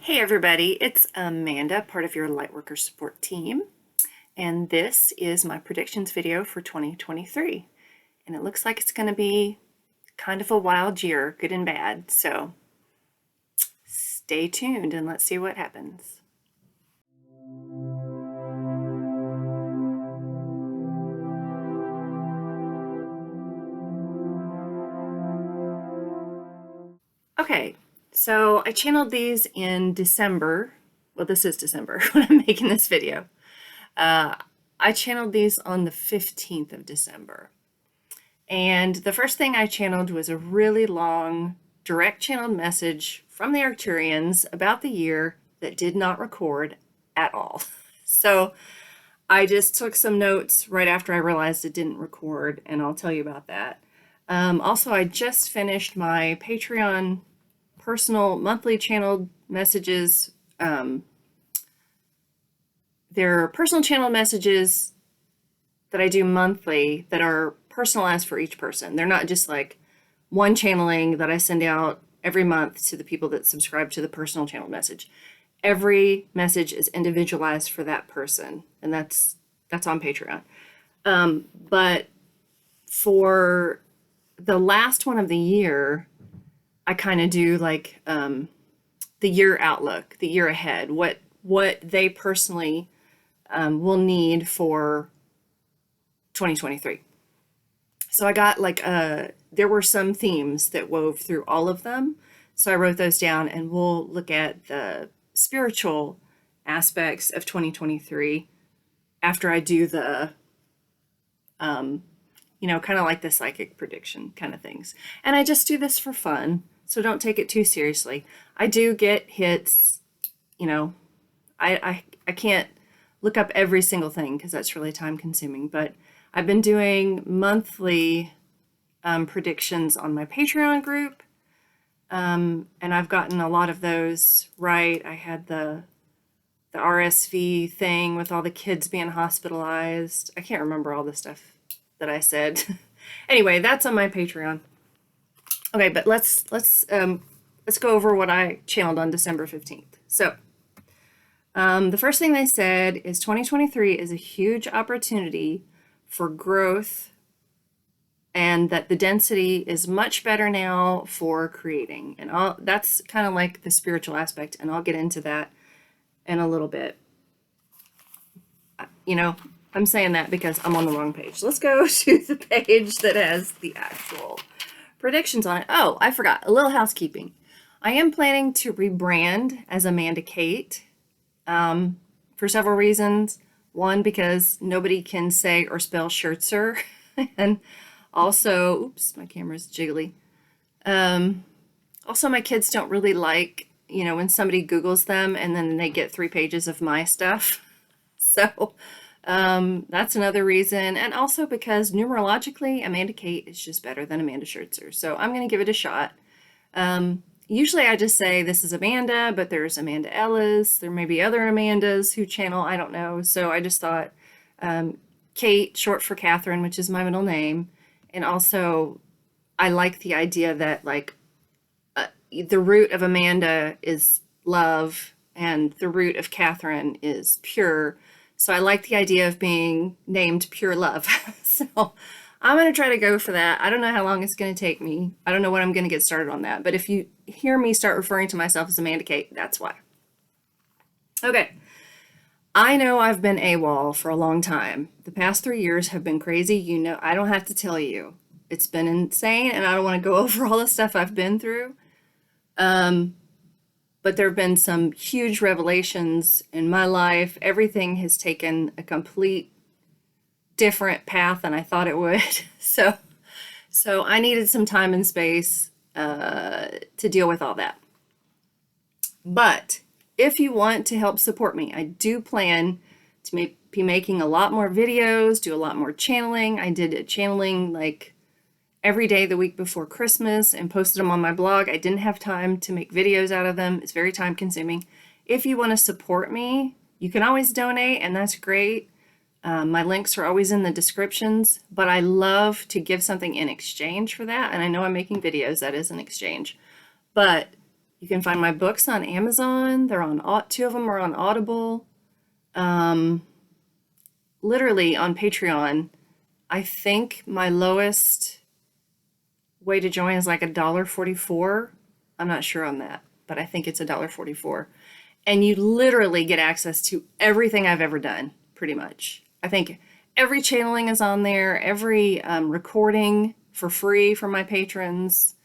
Hey everybody, it's Amanda, part of your Lightworker support team, and this is my predictions video for 2023. And it looks like it's going to be kind of a wild year, good and bad, so stay tuned and let's see what happens. Okay, so I channeled these in December. Well, this is December when I'm making this video. I channeled these on the 15th of December. And the first thing I channeled was a really long direct channeled message from the Arcturians about the year that did not record at all. So I just took some notes right after I realized it didn't record, and I'll tell you about that. Also, I just finished my Patreon personal monthly channeled messages. They're personal channel messages that I do monthly that are personalized for each person. They're not just like one channeling that I send out every month to the people that subscribe to the personal channel message. Every message is individualized for that person, and that's on Patreon. But for the last one of the year, I kind of do like the year outlook, the year ahead, what they personally will need for 2023. So I got like there were some themes that wove through all of them. So I wrote those down, and we'll look at the spiritual aspects of 2023 after I do the kind of like the psychic prediction kind of things. And I just do this for fun, so don't take it too seriously. I do get hits, I can't look up every single thing because that's really time consuming, but I've been doing monthly predictions on my Patreon group, and I've gotten a lot of those right. I had the RSV thing with all the kids being hospitalized. I can't remember all the stuff that I said. Anyway, that's on my Patreon. Okay, but let's go over what I channeled on December 15th. So the first thing they said is 2023 is a huge opportunity for growth, and that the density is much better now for creating. And that's kind of like the spiritual aspect, and I'll get into that in a little bit. I'm saying that because I'm on the wrong page. Let's go to the page that has the actual predictions on it. Oh, I forgot. A little housekeeping. I am planning to rebrand as Amanda Kate for several reasons. One, because nobody can say or spell Schertzer. And also, oops, my camera's jiggly. Also, my kids don't really like, when somebody Googles them and then they get 3 pages of my stuff. So that's another reason. And also because numerologically, Amanda Kate is just better than Amanda Schertzer. So I'm going to give it a shot. Usually I just say this is Amanda, but there's Amanda Ellis. There may be other Amandas who channel, I don't know. So I just thought Kate, short for Catherine, which is my middle name. And also I like the idea that the root of Amanda is love and the root of Catherine is pure. So I like the idea of being named Pure Love. So I'm going to try to go for that. I don't know how long it's going to take me. I don't know when I'm going to get started on that. But if you hear me start referring to myself as Amanda Kate, that's why. Okay. I know I've been AWOL for a long time. The past 3 years have been crazy. I don't have to tell you. It's been insane, and I don't want to go over all the stuff I've been through. But there have been some huge revelations in my life. Everything has taken a complete different path than I thought it would. So I needed some time and space to deal with all that. But if you want to help support me, I do plan to be making a lot more videos, do a lot more channeling. I did a channeling every day the week before Christmas and posted them on my blog. I didn't have time to make videos out of them. It's very time consuming. If you want to support me, you can always donate, and that's great. My links are always in the descriptions, but I love to give something in exchange for that. And I know I'm making videos, that is an exchange. But You can find my books on Amazon. They're on, two of them are on Audible. Um, Literally on Patreon, I think my lowest way to join is like $1.44. I'm not sure on that, but I think it's $1.44. And you literally get access to everything I've ever done, pretty much. I think every channeling is on there, every recording for free for my patrons,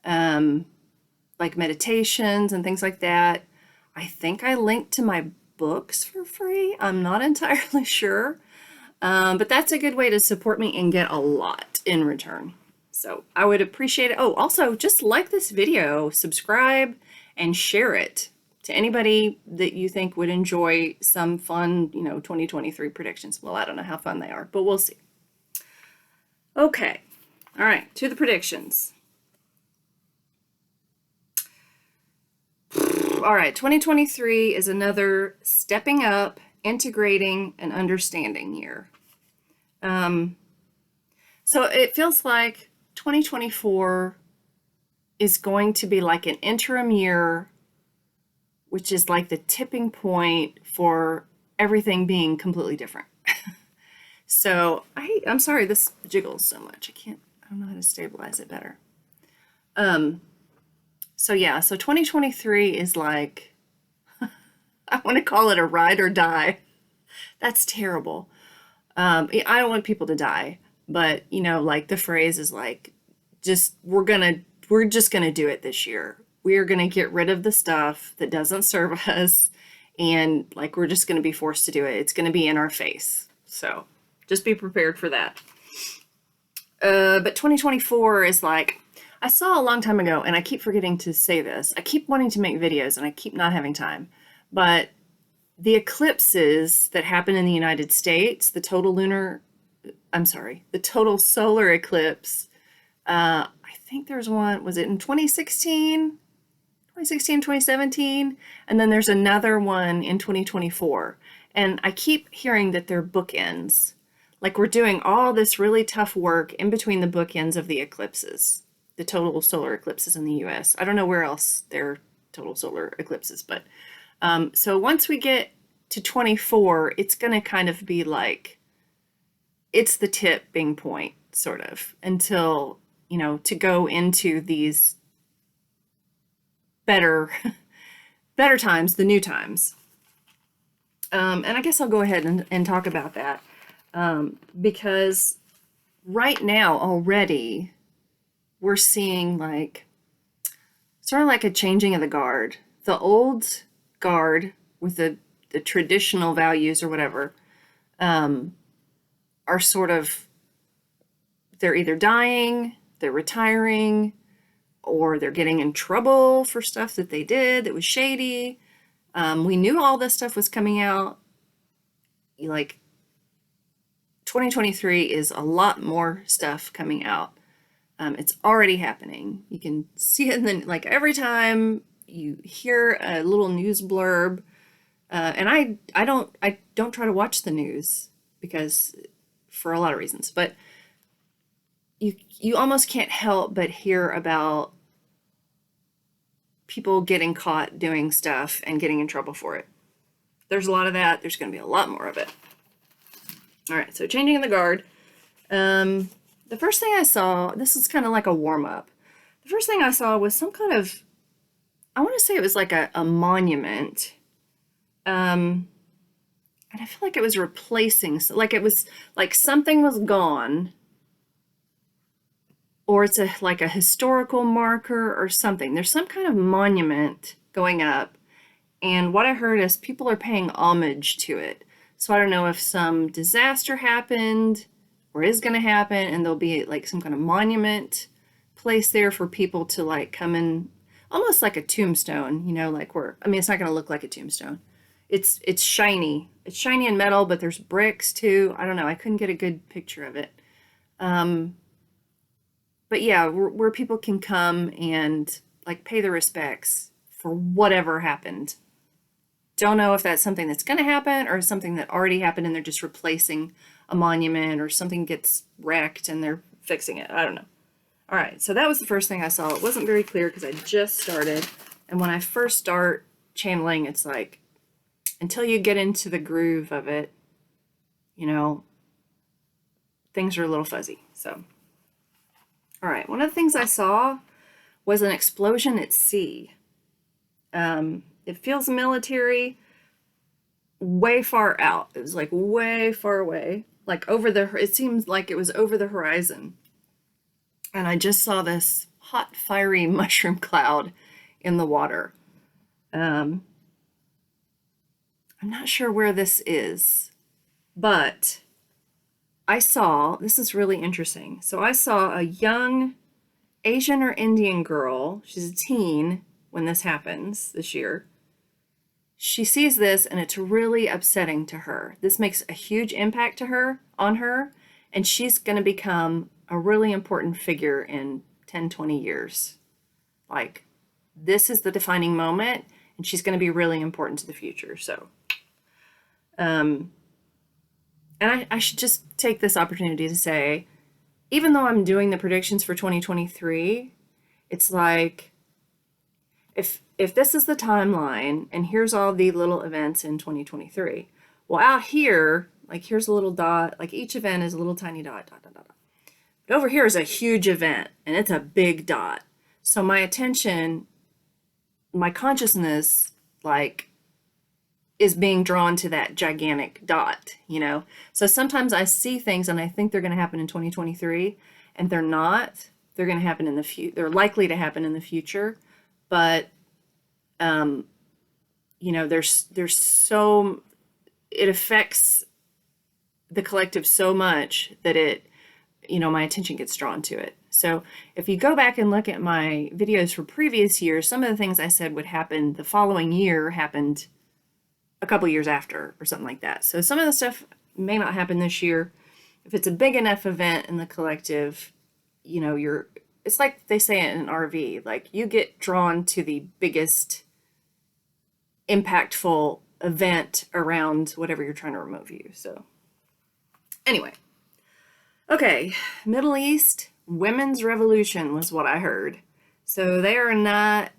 like meditations and things like that. I think I linked to my books for free. I'm not entirely sure. But that's a good way to support me and get a lot in return. So I would appreciate it. Oh, also just like this video, subscribe, and share it to anybody that you think would enjoy some fun, 2023 predictions. Well, I don't know how fun they are, but we'll see. Okay. All right, to the predictions. All right, 2023 is another stepping up, integrating, and understanding year. So it feels like 2024 is going to be like an interim year, which is like the tipping point for everything being completely different. So I'm sorry this jiggles so much. I don't know how to stabilize it better. So yeah, so 2023 is like, I want to call it a ride or die. That's terrible. I don't want people to die, but like the phrase is like, we're just gonna do it this year. We are gonna get rid of the stuff that doesn't serve us, and like we're just gonna be forced to do it. It's gonna be in our face. So just be prepared for that. But 2024 is like, I saw a long time ago, and I keep forgetting to say this. I keep wanting to make videos, and I keep not having time, but the eclipses that happen in the United States, the total solar eclipse, I think there's one, was it in 2016, 2017? And then there's another one in 2024. And I keep hearing that they're bookends. Like we're doing all this really tough work in between the bookends of the eclipses, the total solar eclipses in the US. I don't know where else there are total solar eclipses, but so once we get to 24, it's going to kind of be like, it's the tipping point, sort of, until, to go into these better times, the new times. And I guess I'll go ahead and talk about that. Because right now already, we're seeing like, sort of like a changing of the guard. The old guard with the traditional values or whatever are sort of, they're either dying, they're retiring, or they're getting in trouble for stuff that they did that was shady. We knew all this stuff was coming out. Like 2023 is a lot more stuff coming out. It's already happening. You can see it in the, like every time you hear a little news blurb, and I don't try to watch the news because for a lot of reasons, but you almost can't help but hear about people getting caught doing stuff and getting in trouble for it. There's a lot of that. There's going to be a lot more of it. All right, so changing the guard. The first thing I saw, this is kind of like a warm-up. The first thing I saw was some kind of, I want to say it was like a monument. And I feel like it was replacing, like it was like something was gone, or it's like a historical marker or something. There's some kind of monument going up, and what I heard is people are paying homage to it. So I don't know if some disaster happened or is going to happen, and there'll be like some kind of monument placed there for people to like come in, almost like a tombstone, like it's not going to look like a tombstone. It's shiny. It's shiny and metal, but there's bricks too. I don't know. I couldn't get a good picture of it. But yeah, where people can come and like pay their respects for whatever happened. Don't know if that's something that's going to happen or something that already happened and they're just replacing a monument, or something gets wrecked and they're fixing it. I don't know. All right, so that was the first thing I saw. It wasn't very clear because I just started. And when I first start channeling, it's like until you get into the groove of it, you know, things are a little fuzzy. So, all right, one of the things I saw was an explosion at sea. It feels military, way far out. It was like way far away, like over the, it seems like it was over the horizon. And I just saw this hot, fiery mushroom cloud in the water. I'm not sure where this is, but I saw, this is really interesting. So I saw a young Asian or Indian girl, she's a teen when this happens this year. She sees this and it's really upsetting to her. This makes a huge impact to her, on her, and she's going to become a really important figure in 10, 20 years. Like, this is the defining moment, and she's going to be really important to the future. So, and I should just take this opportunity to say, even though I'm doing the predictions for 2023, it's like, if this is the timeline and here's all the little events in 2023, well, out here, like here's a little dot, like each event is a little tiny dot, dot, dot, dot. But over here is a huge event and it's a big dot. So my attention, my consciousness, like, is being drawn to that gigantic dot, you know? So sometimes I see things and I think they're going to happen in 2023 and they're not. They're going to happen in the future. They're likely to happen in the future. But, you know, there's so, it affects the collective so much that it, you know, my attention gets drawn to it. So if you go back and look at my videos for previous years, some of the things I said would happen the following year happened a couple years after or something like that. So some of the stuff may not happen this year. If it's a big enough event in the collective, you know, it's like they say in an RV, like you get drawn to the biggest impactful event around whatever you're trying to remote view. So anyway, okay, Middle East women's revolution was what I heard. So they're not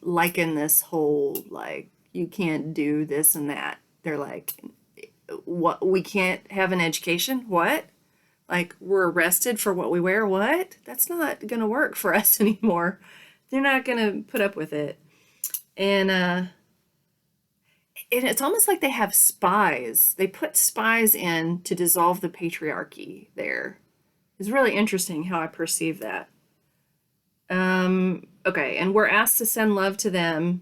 liking this whole, like, you can't do this and that. They're like, what, we can't have an education? What? Like, we're arrested for what we wear? What? That's not going to work for us anymore. They're not going to put up with it. And it's almost like they have spies. They put spies in to dissolve the patriarchy there. It's really interesting how I perceive that. Okay, and we're asked to send love to them,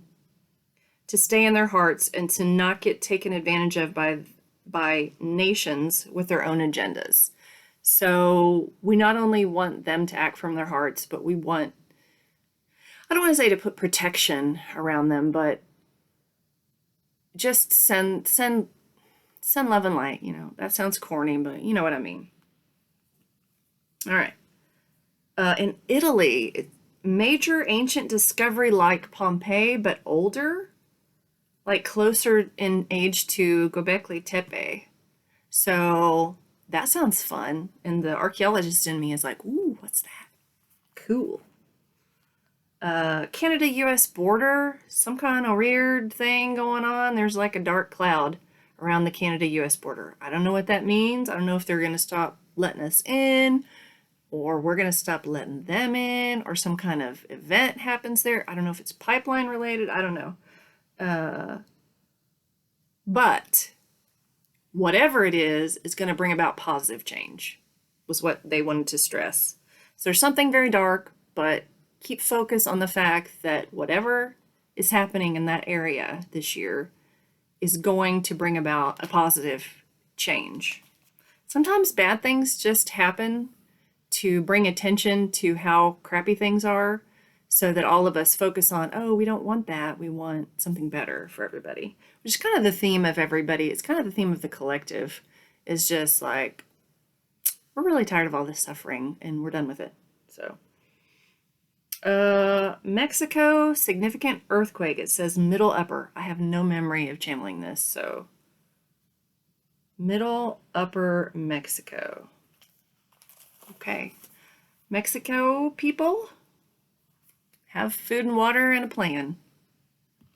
to stay in their hearts, and to not get taken advantage of by nations with their own agendas. So we not only want them to act from their hearts, but we want, I don't want to say to put protection around them, but just send love and light. You know, that sounds corny, but you know what I mean. All right. In Italy, major ancient discovery like Pompeii, but older, like closer in age to Göbekli Tepe. So that sounds fun. And the archaeologist in me is like, ooh, what's that? Cool. Canada-US border, some kind of weird thing going on. There's like a dark cloud around the Canada-US border. I don't know what that means. I don't know if they're going to stop letting us in, or we're going to stop letting them in, or some kind of event happens there. I don't know if it's pipeline related. I don't know. But whatever it is going to bring about positive change, was what they wanted to stress. So there's something very dark, but keep focus on the fact that whatever is happening in that area this year is going to bring about a positive change. Sometimes bad things just happen to bring attention to how crappy things are, so that all of us focus on, oh, we don't want that. We want something better for everybody, which is kind of the theme of everybody. It's kind of the theme of the collective, is just like, we're really tired of all this suffering and we're done with it. So, Mexico, significant earthquake. It says middle upper. I have no memory of channeling this. So middle upper Mexico. Okay. Mexico people, have food and water and a plan.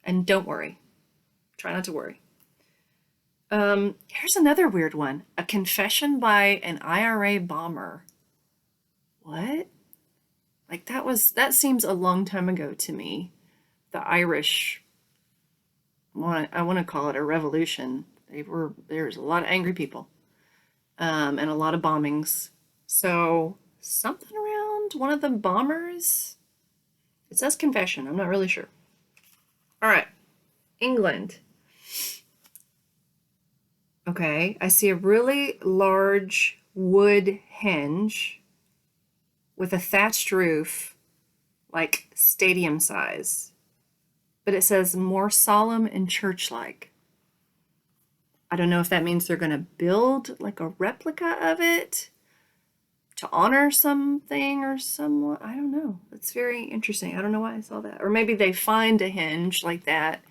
And don't worry. Try not to worry. Here's another weird one. A confession by an IRA bomber. What? Like that seems a long time ago to me. The Irish, I want to call it a revolution. There's a lot of angry people, and a lot of bombings. So something around one of the bombers. It says confession. I'm not really sure. All right, England. Okay, I see a really large wood henge with a thatched roof, like stadium size. But it says more solemn and church-like. I don't know if that means they're going to build like a replica of it to honor something or someone. I don't know. It's very interesting. I don't know why I saw that. Or maybe they find a hinge like that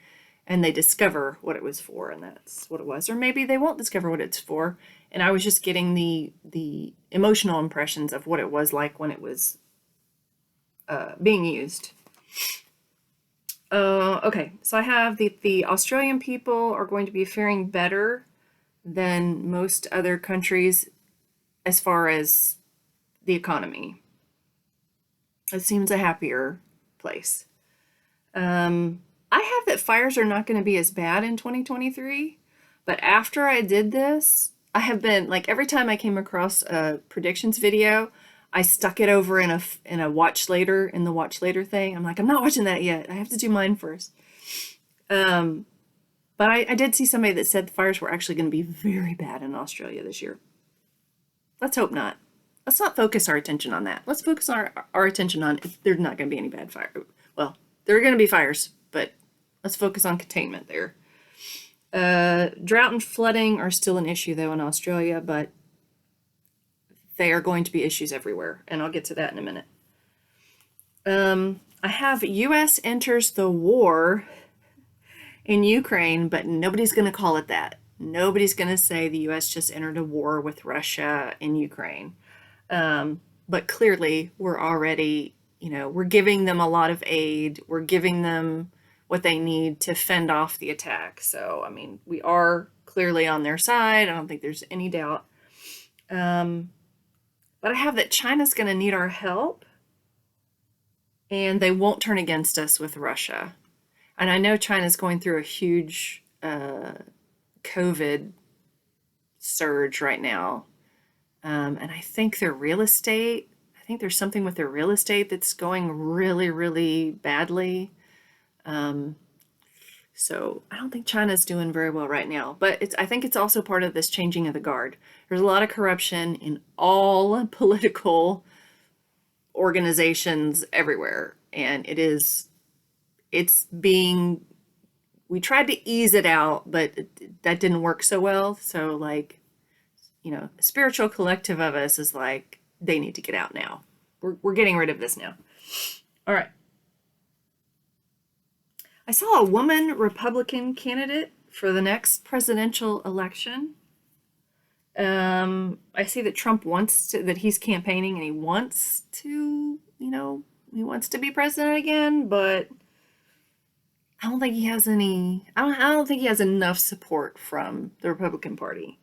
and they discover what it was for, and that's what it was. Or maybe they won't discover what it's for, and I was just getting the emotional impressions of what it was like when it was being used. Okay, so I have the Australian people are going to be faring better than most other countries as far as the economy. It seems a happier place. I have that fires are not going to be as bad in 2023, but after I did this, I have been like every time I came across a predictions video, I stuck it over in a watch later in the watch later thing. I'm like, I'm not watching that yet. I have to do mine first. But I did see somebody that said the fires were actually going to be very bad in Australia this year. Let's hope not. Let's not focus our attention on that. Let's focus our attention on there's not going to be any bad fire. Well, there are going to be fires, but let's focus on containment there. Drought and flooding are still an issue, though, in Australia, but they are going to be issues everywhere, and I'll get to that in a minute. I have U.S. enters the war in Ukraine, but nobody's going to call it that. Nobody's going to say the U.S. just entered a war with Russia in Ukraine. But clearly, we're already, we're giving them a lot of aid. We're giving them what they need to fend off the attack. So, I mean, we are clearly on their side. I don't think there's any doubt. But I have that China's going to need our help, and they won't turn against us with Russia. And I know China's going through a huge COVID surge right now. And I think their real estate, I think there's something with their real estate that's going really, really badly. So I don't think China's doing very well right now, but I think it's also part of this changing of the guard. There's a lot of corruption in all political organizations everywhere. And we tried to ease it out, but that didn't work so well. So like, a spiritual collective of us is like, they need to get out now. We're getting rid of this now. All right. I saw a woman Republican candidate for the next presidential election. I see that Trump that he's campaigning and he wants to, he wants to be president again, but I don't think he has I don't think he has enough support from the Republican Party.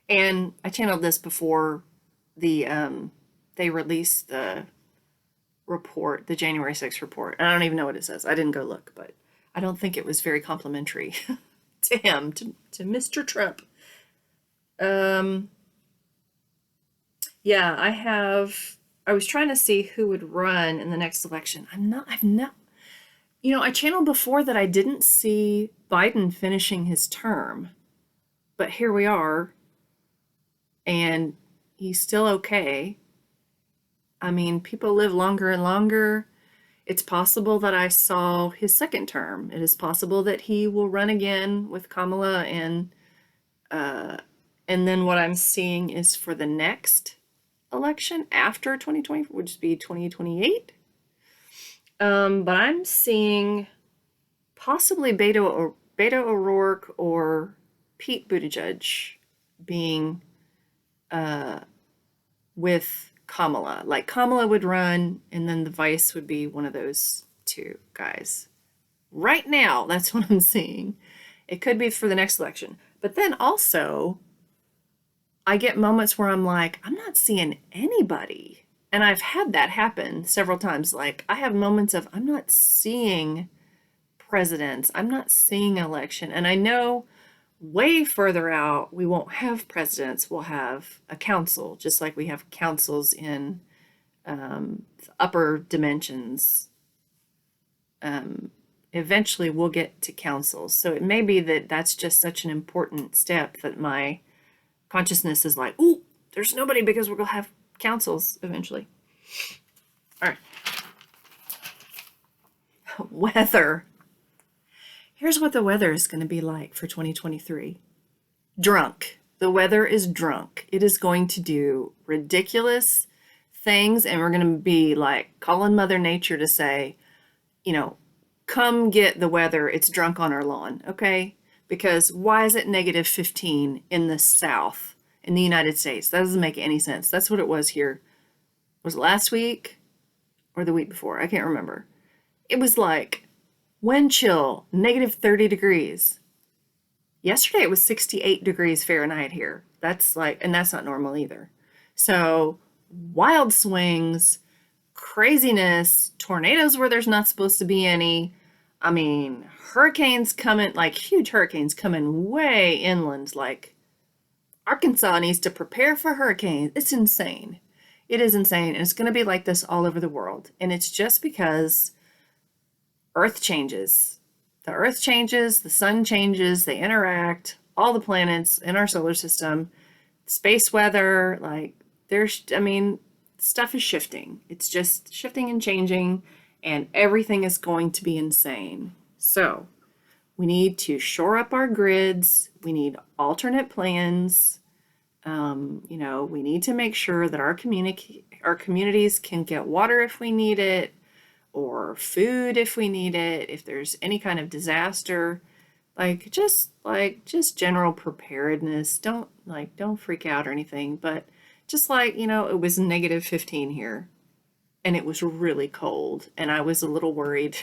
And I channeled this before they released the report, the January 6th report. I don't even know what it says. I didn't go look, but I don't think it was very complimentary to him, to Mr. Trump. Yeah, I was trying to see who would run in the next election. I channeled before that I didn't see Biden finishing his term, but here we are, and he's still okay. I mean, people live longer and longer. It's possible that I saw his second term. It is possible that he will run again with Kamala, and then what I'm seeing is for the next election after 2020, which would be 2028. But I'm seeing possibly Beto O'Rourke or Pete Buttigieg being with Kamala. Like Kamala would run, and then the vice would be one of those to, guys. Right now, that's what I'm seeing. It could be for the next election. But then also, I get moments where I'm like, I'm not seeing anybody. And I've had that happen several times. Like, I have moments of, I'm not seeing presidents, I'm not seeing election. And I know way further out, we won't have presidents, we'll have a council, just like we have councils in upper dimensions. Eventually, we'll get to councils. So it may be that that's just such an important step that my consciousness is like, ooh, there's nobody because we're going to have councils eventually. All right. Weather. Here's what the weather is going to be like for 2023. Drunk. The weather is drunk. It is going to do ridiculous things, and we're going to be like calling Mother Nature to say, you know, come get the weather. It's drunk on our lawn, okay? Because why is it negative 15 in the South, in the United States? That doesn't make any sense. That's what it was here. Was it last week or the week before? I can't remember. It was like wind chill, negative 30 degrees. Yesterday it was 68 degrees Fahrenheit here. That's like, and that's not normal either. So wild swings, craziness, tornadoes where there's not supposed to be any. I mean, hurricanes coming, like huge hurricanes coming way inland. Like Arkansas needs to prepare for hurricanes. It's insane. It is insane. And it's going to be like this all over the world. And it's just because Earth changes. The Earth changes, the sun changes, they interact, all the planets in our solar system, space weather, like stuff is shifting. It's just shifting and changing, and everything is going to be insane. So we need to shore up our grids. We need alternate plans. We need to make sure that our communities can get water if we need it, or food if we need it, if there's any kind of disaster, just general preparedness. Don't freak out or anything, but just it was negative 15 here and it was really cold and I was a little worried.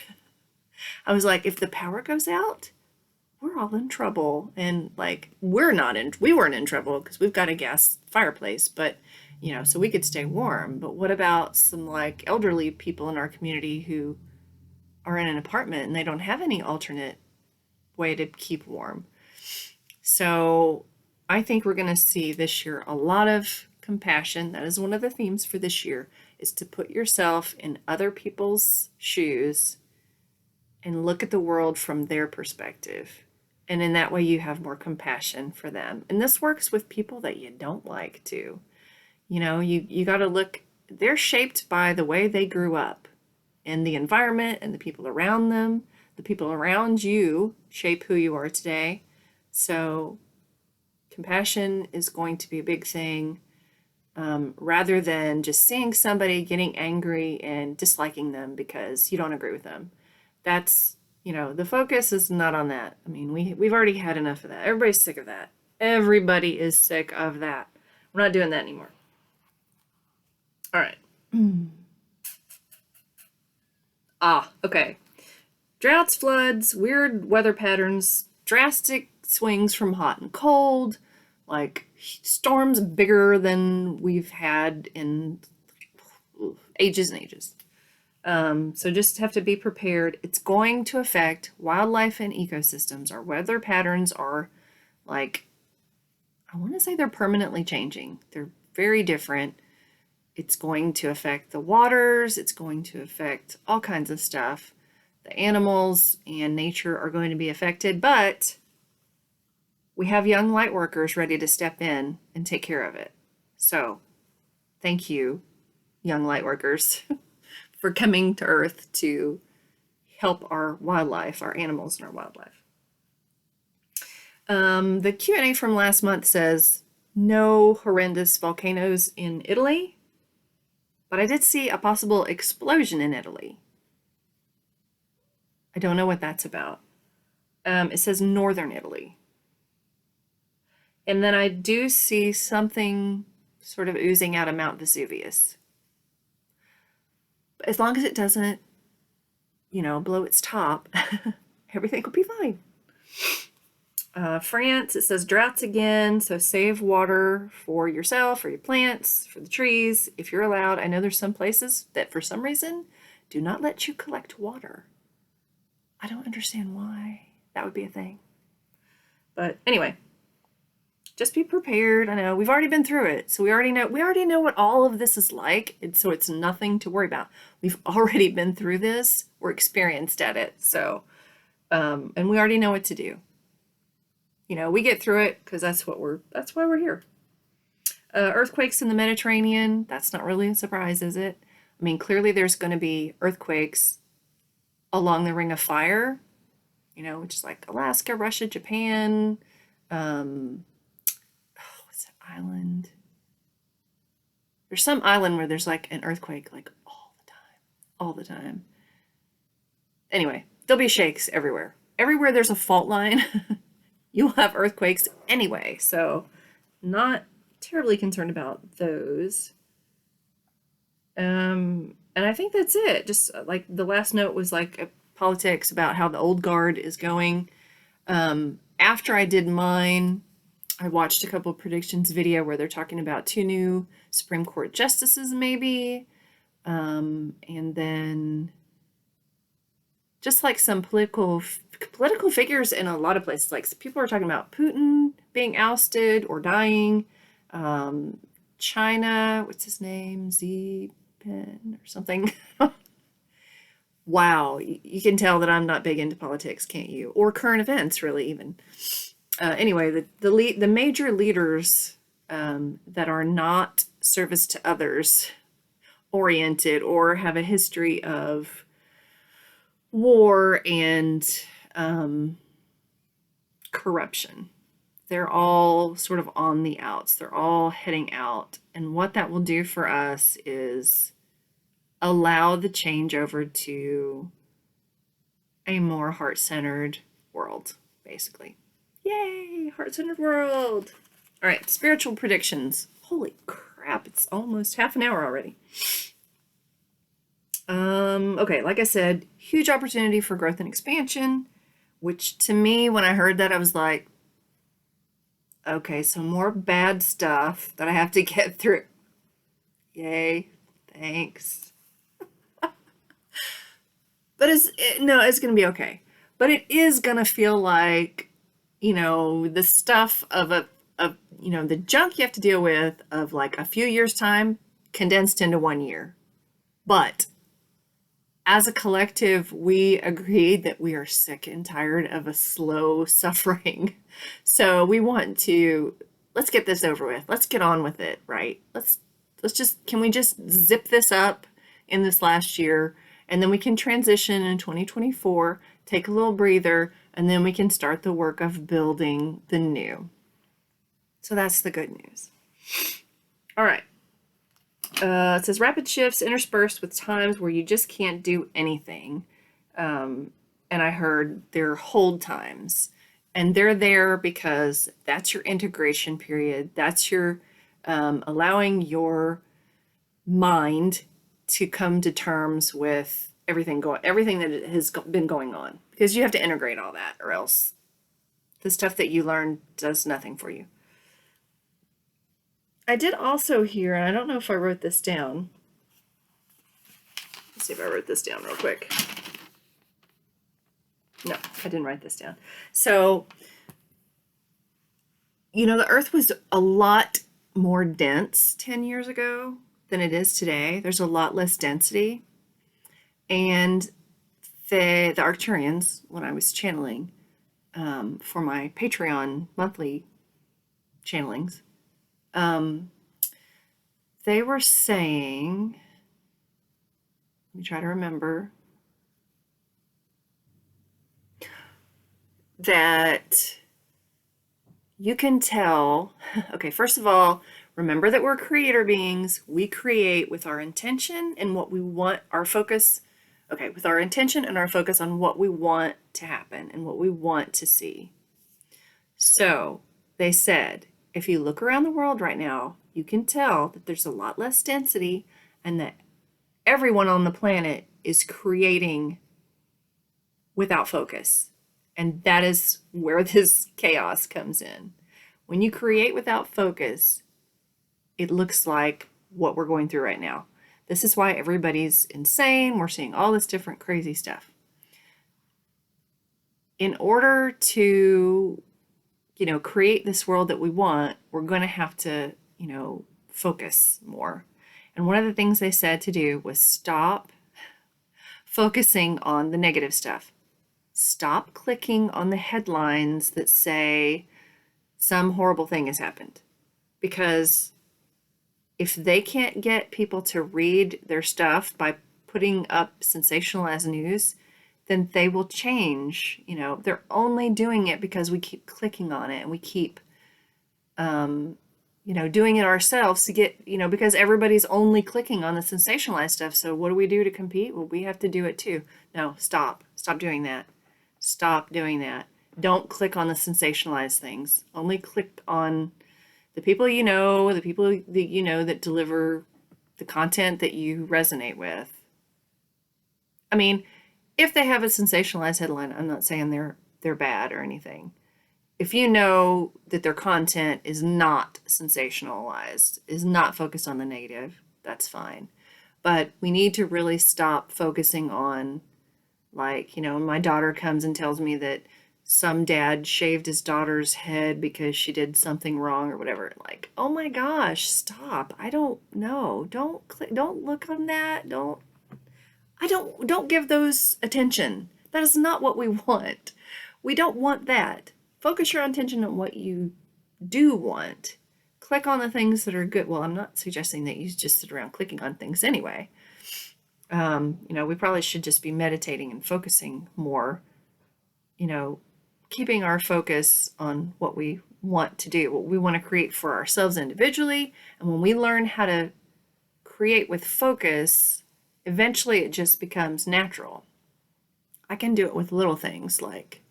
I was like, if the power goes out, we're all in trouble. And we weren't in trouble because we've got a gas fireplace, but so we could stay warm. But what about some elderly people in our community who are in an apartment and they don't have any alternate way to keep warm? So I think we're going to see this year a lot of compassion. That is one of the themes for this year, is to put yourself in other people's shoes and look at the world from their perspective. And in that way, you have more compassion for them. And this works with people that you don't like too. You got to look, they're shaped by the way they grew up, and the environment and the people around them. The people around you shape who you are today. So compassion is going to be a big thing, rather than just seeing somebody getting angry and disliking them because you don't agree with them. That's, the focus is not on that. I mean, we've already had enough of that. Everybody's sick of that. Everybody is sick of that. We're not doing that anymore. All right. Okay. Droughts, floods, weird weather patterns, drastic swings from hot and cold, storms bigger than we've had in ages and ages. So just have to be prepared. It's going to affect wildlife and ecosystems. Our weather patterns are I want to say they're permanently changing. They're very different. It's going to affect the waters. It's going to affect all kinds of stuff. The animals and nature are going to be affected, but we have young light workers ready to step in and take care of it. So thank you, young light workers, for coming to Earth to help our wildlife, our animals and our wildlife. The Q&A from last month says, no horrendous volcanoes in Italy, but I did see a possible explosion in Italy. I don't know what that's about. It says northern Italy. And then I do see something sort of oozing out of Mount Vesuvius. As long as it doesn't blow its top, everything will be fine. France, it says droughts again, so save water for yourself, for your plants, for the trees, if you're allowed. I know there's some places that for some reason do not let you collect water. I don't understand why that would be a thing. But anyway, just be prepared. I know we've already been through it, so we already know what all of this is like, and so it's nothing to worry about. We've already been through this. We're experienced at it, so and we already know what to do. We get through it because that's why we're here. Earthquakes in the Mediterranean, that's not really a surprise, is it? I mean, clearly there's going to be earthquakes along the Ring of Fire, which is like Alaska, Russia, Japan. What's that island? There's some island where there's like an earthquake like all the time. Anyway, there'll be shakes everywhere. Everywhere there's a fault line, you'll have earthquakes anyway. So not terribly concerned about those. And I think that's it. Just like the last note was like politics about how the old guard is going. After I did mine, I watched a couple of predictions video where they're talking about 2 new Supreme Court justices maybe. And then just like some political figures in a lot of places. Like people are talking about Putin being ousted or dying. China, what's his name? Pen or something. Wow, you can tell that I'm not big into politics, can't you? Or current events, really, even. Anyway, the major leaders that are not service to others oriented or have a history of war and corruption. They're all sort of on the outs. They're all heading out. And what that will do for us is allow the changeover to a more heart-centered world, basically. Yay, heart-centered world. All right, spiritual predictions. Holy crap, it's almost half an hour already. Okay, like I said, huge opportunity for growth and expansion, which to me, when I heard that, I was like, okay, so more bad stuff that I have to get through. Yay, thanks. But it's going to be okay. But it is going to feel like, the stuff of the junk you have to deal with of like a few years' time condensed into 1 year. But as a collective, we agreed that we are sick and tired of a slow suffering. So we want to, let's get this over with. Let's get on with it, right? Can we just zip this up in this last year, and then we can transition in 2024, take a little breather, and then we can start the work of building the new. So that's the good news. All right. It says rapid shifts interspersed with times where you just can't do anything. And I heard they're hold times. And they're there because that's your integration period. That's your allowing your mind to come to terms with everything that has been going on. Because you have to integrate all that, or else the stuff that you learn does nothing for you. I did also hear, and I don't know if I wrote this down. Let's see if I wrote this down real quick. No, I didn't write this down. So, the Earth was a lot more dense 10 years ago than it is today. There's a lot less density. And the Arcturians, when I was channeling for my Patreon monthly channelings, they were saying, let me try to remember, that you can tell, okay, first of all, remember that we're creator beings. We create with our intention and what we want, our focus, with our intention and our focus on what we want to happen and what we want to see. So they said, if you look around the world right now, you can tell that there's a lot less density and that everyone on the planet is creating without focus. And that is where this chaos comes in. When you create without focus, it looks like what we're going through right now. This is why everybody's insane. We're seeing all this different crazy stuff. In order to, create this world that we want, we're going to have to, focus more. And one of the things they said to do was stop focusing on the negative stuff. Stop clicking on the headlines that say some horrible thing has happened. Because if they can't get people to read their stuff by putting up sensationalized news, then they will change. They're only doing it because we keep clicking on it and we keep, doing it ourselves to get, because everybody's only clicking on the sensationalized stuff. So what do we do to compete? Well, we have to do it too. No, stop doing that. Stop doing that. Don't click on the sensationalized things. Only click on the people the people that that deliver the content that you resonate with. I mean, if they have a sensationalized headline, I'm not saying they're bad or anything. If you know that their content is not sensationalized, is not focused on the negative, that's fine. But we need to really stop focusing on, my daughter comes and tells me that some dad shaved his daughter's head because she did something wrong or whatever. Like, oh my gosh, stop. I don't know. Don't click, don't look on that. Don't give those attention. That is not what we want. We don't want that. Focus your attention on what you do want. Click on the things that are good. Well, I'm not suggesting that you just sit around clicking on things anyway. We probably should just be meditating and focusing more, keeping our focus on what we want to do, what we want to create for ourselves individually. And when we learn how to create with focus, eventually it just becomes natural. I can do it with little things like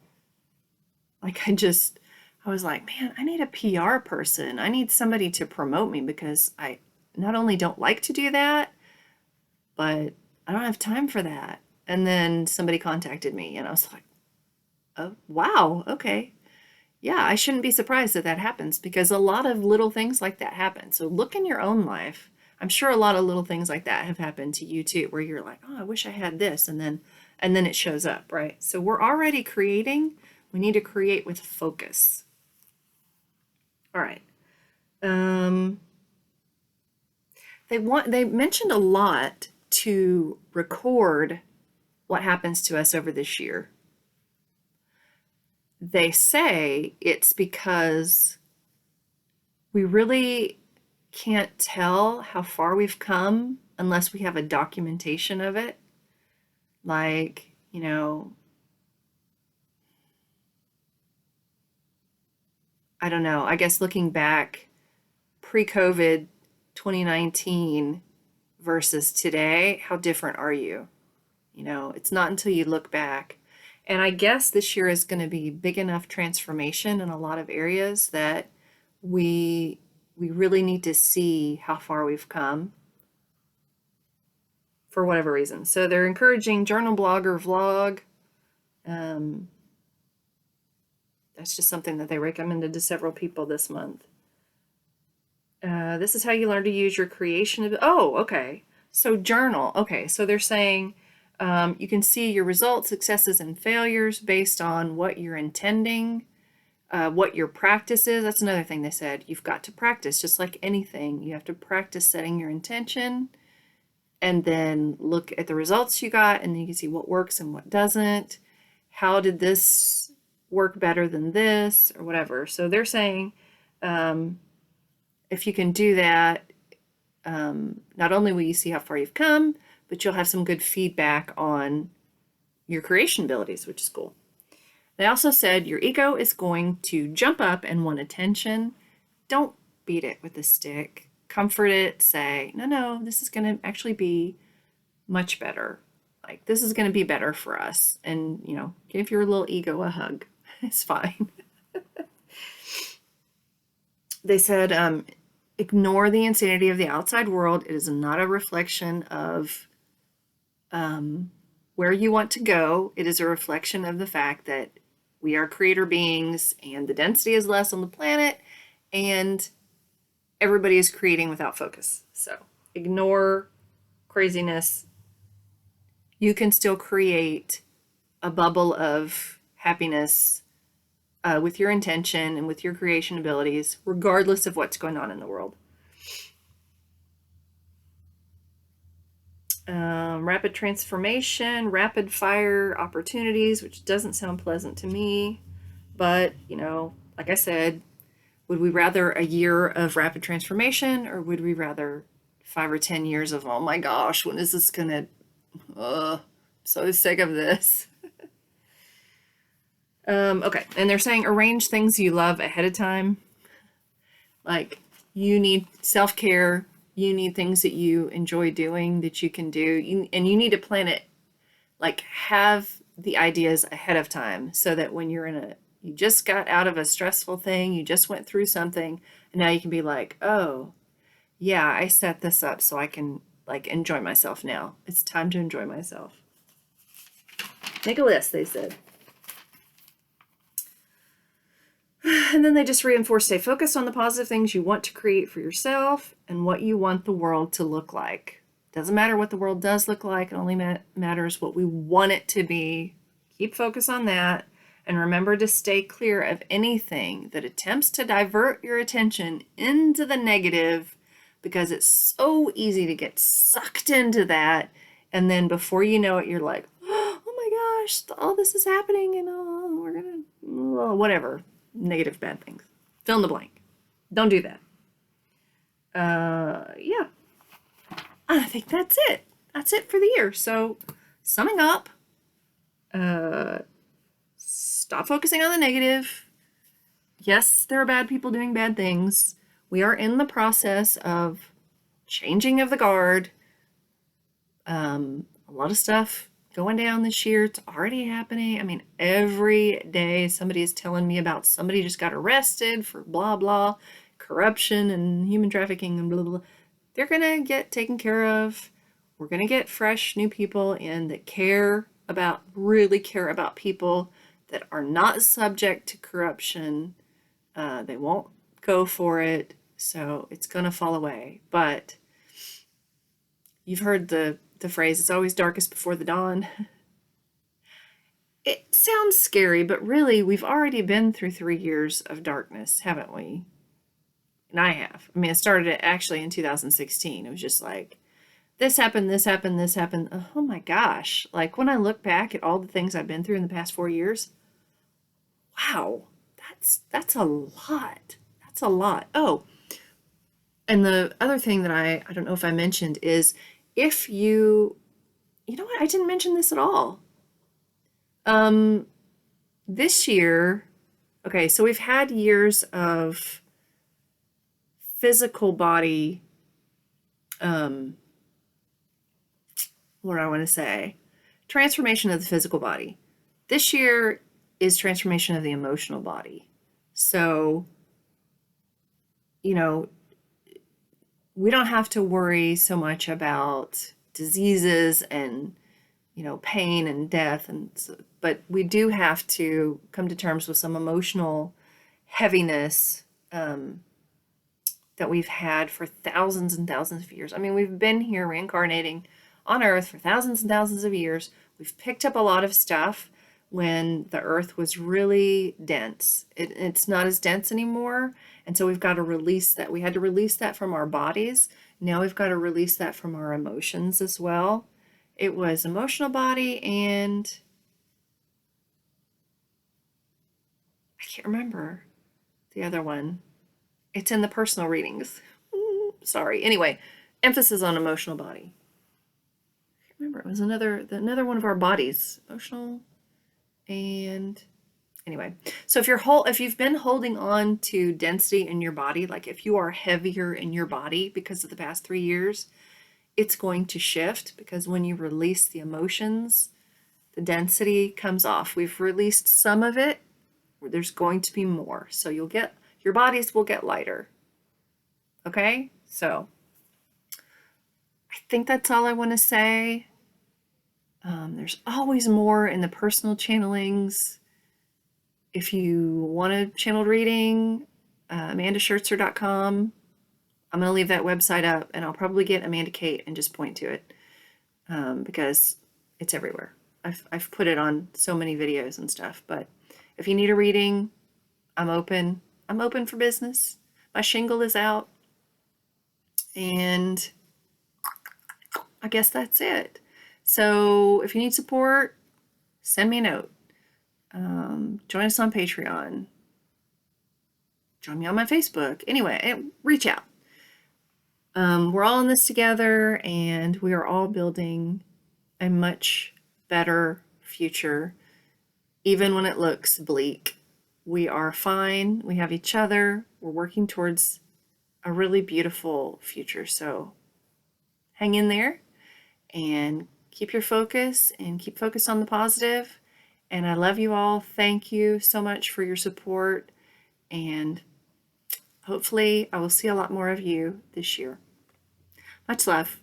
I was like, man, I need a PR person. I need somebody to promote me because I not only don't like to do that, but I don't have time for that. And then somebody contacted me and I was like, oh, wow, okay. Yeah, I shouldn't be surprised that happens because a lot of little things like that happen. So look in your own life. I'm sure a lot of little things like that have happened to you too, where you're like, oh, I wish I had this. And then it shows up, right? So we're already creating. We need to create with focus. All right. They mentioned a lot to record what happens to us over this year. They say it's because we really can't tell how far we've come unless we have a documentation of it. Like, I don't know. I guess looking back pre-COVID 2019 versus today, how different are you? It's not until you look back. And I guess this year is going to be big enough transformation in a lot of areas that we really need to see how far we've come for whatever reason. So they're encouraging journal, blog, or vlog. That's just something that they recommended to several people this month. This is how you learn to use your creation. Okay. So journal. Okay. So they're saying you can see your results, successes, and failures based on what you're intending, what your practice is. That's another thing they said. You've got to practice, just like anything. You have to practice setting your intention and then look at the results you got, and then you can see what works and what doesn't. How did this work better than this or whatever? So they're saying if you can do that, not only will you see how far you've come, but you'll have some good feedback on your creation abilities, which is cool. They also said your ego is going to jump up and want attention. Don't beat it with a stick. Comfort it. Say, no, this is going to actually be much better. Like, this is going to be better for us. And, give your little ego a hug. It's fine. They said, ignore the insanity of the outside world. It is not a reflection of where you want to go. It is a reflection of the fact that we are creator beings and the density is less on the planet and everybody is creating without focus. So ignore craziness. You can still create a bubble of happiness with your intention and with your creation abilities, regardless of what's going on in the world. Rapid transformation, rapid fire opportunities, which doesn't sound pleasant to me. But, you know, like I said, would we rather a year of rapid transformation, or would we rather 5 or 10 years of, oh my gosh, when is this gonna, so sick of this. Okay, and they're saying arrange things you love ahead of time. Like, you need self-care, you need things that you enjoy doing that you can do, and you need to plan it, like have the ideas ahead of time so that when you're you just got out of a stressful thing, you just went through something, and now you can be like, oh, yeah, I set this up so I can like enjoy myself now. It's time to enjoy myself. Make a list, they said. And then they just reinforce, stay focused on the positive things you want to create for yourself and what you want the world to look like. Doesn't matter what the world does look like. It only matters what we want it to be. Keep focus on that. And remember to stay clear of anything that attempts to divert your attention into the negative, because it's so easy to get sucked into that. And then before you know it, you're like, oh my gosh, all this is happening and we're going to, whatever. Negative, bad things. Fill in the blank. Don't do that. Yeah. I think that's it. That's it for the year. So, summing up, stop focusing on the negative. Yes, there are bad people doing bad things. We are in the process of changing of the guard. A lot of stuff going down this year. It's already happening. I mean, every day somebody is telling me about somebody just got arrested for blah, blah, corruption and human trafficking and blah, blah, blah. They're going to get taken care of. We're going to get fresh new people in that really care about people that are not subject to corruption. They won't go for it. So it's going to fall away. But you've heard the phrase, it's always darkest before the dawn. It sounds scary, but really we've already been through 3 years of darkness, haven't we? And I have. I mean, it started actually in 2016. It was just like, this happened, this happened, this happened. Oh my gosh. Like when I look back at all the things I've been through in the past 4 years, wow, that's a lot. That's a lot. Oh, and the other thing that I don't know if I mentioned is, if you know what, I didn't mention this at all. This year, okay, so we've had years of physical body, what do I want to say? Transformation of the physical body. This year is transformation of the emotional body. So, you know, we don't have to worry so much about diseases and, you know, pain and death, but we do have to come to terms with some emotional heaviness that we've had for thousands and thousands of years. I mean, we've been here reincarnating on Earth for thousands and thousands of years. We've picked up a lot of stuff when the Earth was really dense. It's not as dense anymore. And so we've got to release that. We had to release that from our bodies. Now we've got to release that from our emotions as well. It was emotional body and I can't remember the other one. It's in the personal readings. Sorry. Anyway, emphasis on emotional body. I can't remember. It was another one of our bodies. Emotional and anyway, so if you've been holding on to density in your body, like if you are heavier in your body because of the past 3 years, it's going to shift, because when you release the emotions, the density comes off. We've released some of it. There's going to be more. So your bodies will get lighter. Okay? So I think that's all I want to say. There's always more in the personal channelings. If you want a channeled reading, amandaschertzer.com. I'm going to leave that website up, and I'll probably get Amanda Kate and just point to it because it's everywhere. I've put it on so many videos and stuff. But if you need a reading, I'm open. I'm open for business. My shingle is out. And I guess that's it. So if you need support, send me a note. Join us on Patreon. Join me on my Facebook. Anyway, reach out. We're all in this together, and we are all building a much better future, even when it looks bleak. We are fine. We have each other. We're working towards a really beautiful future. So hang in there and keep your focus and keep focused on the positive. And I love you all. Thank you so much for your support. And hopefully I will see a lot more of you this year. Much love.